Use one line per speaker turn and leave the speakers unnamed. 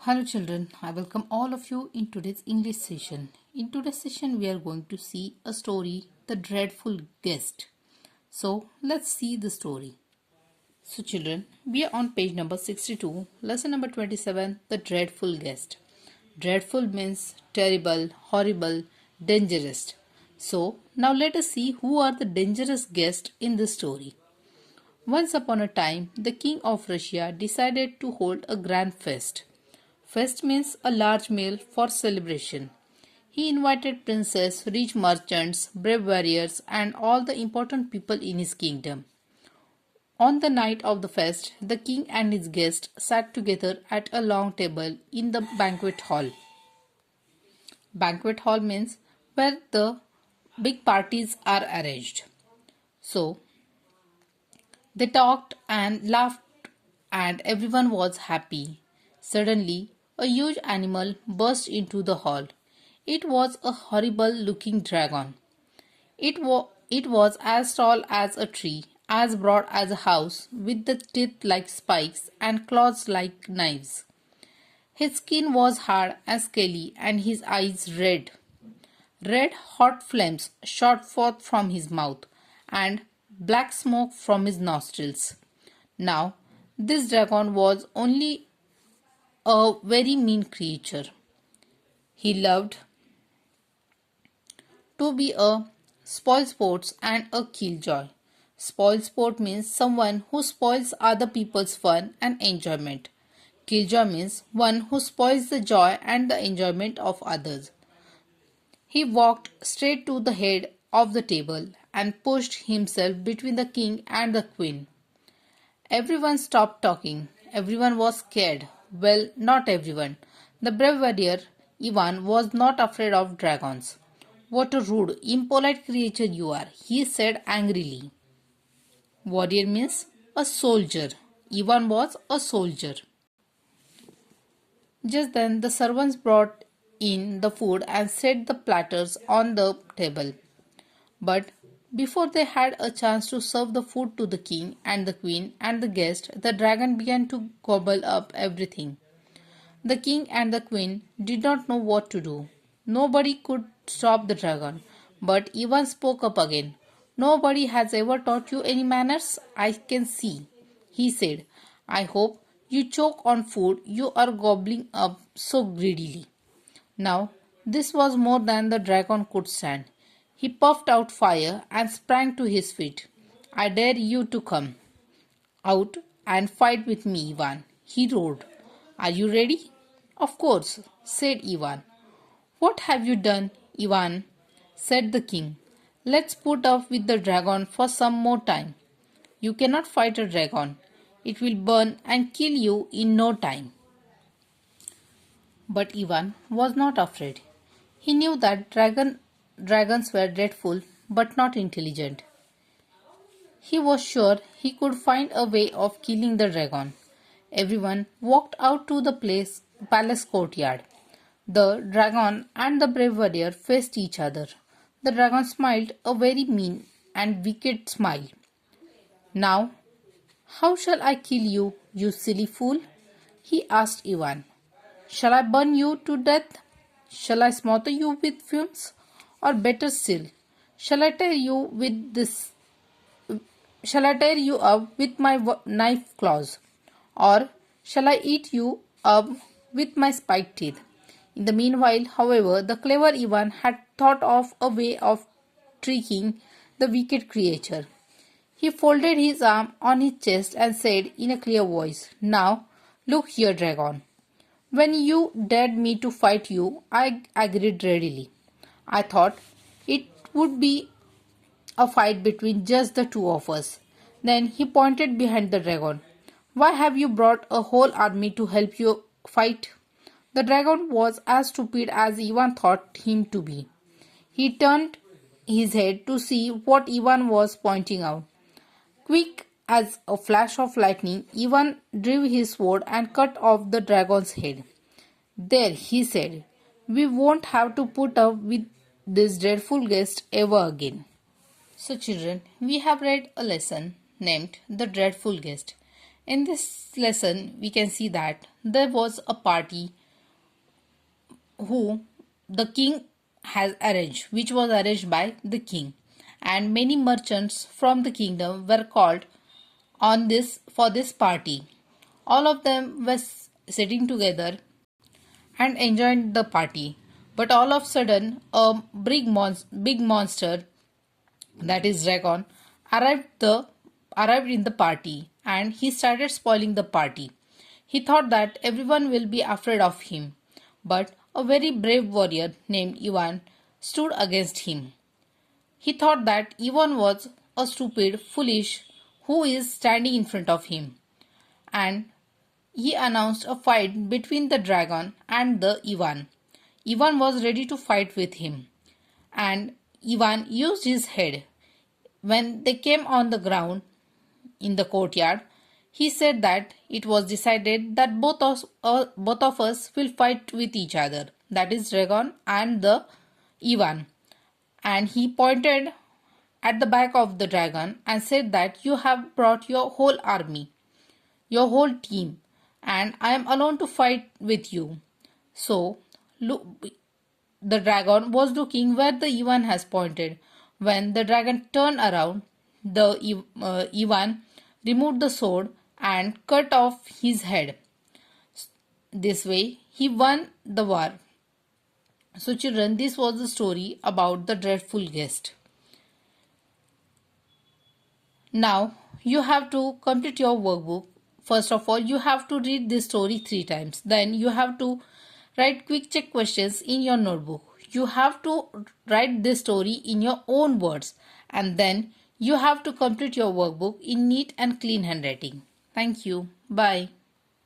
Hello children, I welcome all of you in today's English session. In today's session we are going to see a story, The Dreadful Guest. So let's see the story. So children, we are on page number 62, lesson number 27, The Dreadful Guest. Dreadful means terrible, horrible, dangerous. So now let us see who are the dangerous guests in this story. Once upon a time, the king of Russia decided to hold a grand feast. Feast means a large meal for celebration. He invited princes, rich merchants, brave warriors, and all the important people in his kingdom. On the night of the feast, the king and his guests sat together at a long table in the banquet hall. Banquet hall means where the big parties are arranged. So, they talked and laughed, and everyone was happy. Suddenly, a huge animal burst into the hall. It was a horrible looking dragon. It was as tall as a tree, as broad as a house, with the teeth like spikes and claws like knives. His skin was hard and scaly, and his eyes red. Red hot flames shot forth from his mouth, and black smoke from his nostrils. Now, this dragon was only a very mean creature. He loved to be a spoilsport and a killjoy. Spoilsport means someone who spoils other people's fun and enjoyment. Killjoy means one who spoils the joy and the enjoyment of others. He walked straight to the head of the table and pushed himself between the king and the queen. Everyone stopped talking. Everyone was scared. Well, not everyone. The brave warrior Ivan was not afraid of dragons. What a rude, impolite creature you are, he said angrily. Warrior means a soldier. Ivan was a soldier. Just then the servants brought in the food and set the platters on the table. But before they had a chance to serve the food to the king and the queen and the guest, the dragon began to gobble up everything. The king and the queen did not know what to do. Nobody could stop the dragon, but Ivan spoke up again. Nobody has ever taught you any manners, I can see, he said. I hope you choke on food you are gobbling up so greedily. Now, this was more than the dragon could stand. He puffed out fire and sprang to his feet. I dare you to come out and fight with me, Ivan, he roared. Are you ready? Of course, said Ivan. What have you done, Ivan? Said the king. Let's put up with the dragon for some more time. You cannot fight a dragon. It will burn and kill you in no time. But Ivan was not afraid. He knew that dragons were dreadful but not intelligent. He was sure he could find a way of killing the dragon. Everyone walked out to the palace courtyard. The dragon and the brave warrior faced each other. The dragon smiled a very mean and wicked smile. Now, how shall I kill you, you silly fool? He asked Ivan. Shall I burn you to death? Shall I smother you with fumes? Or better still, shall I tear you up with my knife claws? Or shall I eat you up with my spiked teeth? In the meanwhile, however, the clever Ivan had thought of a way of tricking the wicked creature. He folded his arm on his chest and said in a clear voice, Now, look here, dragon. When you dared me to fight you, I agreed readily. I thought it would be a fight between just the two of us. Then he pointed behind the dragon. Why have you brought a whole army to help you fight? The dragon was as stupid as Ivan thought him to be. He turned his head to see what Ivan was pointing out. Quick as a flash of lightning, Ivan drew his sword and cut off the dragon's head. There, he said, we won't have to put up with this dreadful guest ever again. So children, we have read a lesson named The Dreadful Guest. In this lesson, we can see that there was a party who the king has arranged, which was arranged by the king. And many merchants from the kingdom were called on this for this party. All of them were sitting together and enjoyed the party. But all of a sudden, a big monster, that is dragon, arrived in the party, and he started spoiling the party. He thought that everyone will be afraid of him, but a very brave warrior named Ivan stood against him. He thought that Ivan was a stupid, foolish who is standing in front of him, and he announced a fight between the dragon and the Ivan. Ivan was ready to fight with him, and Ivan used his head. When they came on the ground in the courtyard, he said that it was decided that both of us will fight with each other, that is dragon and the Ivan. And he pointed at the back of the dragon and said that you have brought your whole army, your whole team, and I am alone to fight with you. So, the dragon was looking where the Ivan has pointed. When the dragon turned around, the Ivan removed the sword and cut off his head. This way, he won the war. So, children, this was the story about the dreadful guest. Now, you have to complete your workbook. First of all, you have to read this story 3 times. Then, you have to write quick check questions in your notebook. You have to write this story in your own words. And then, you have to complete your workbook in neat and clean handwriting. Thank you. Bye.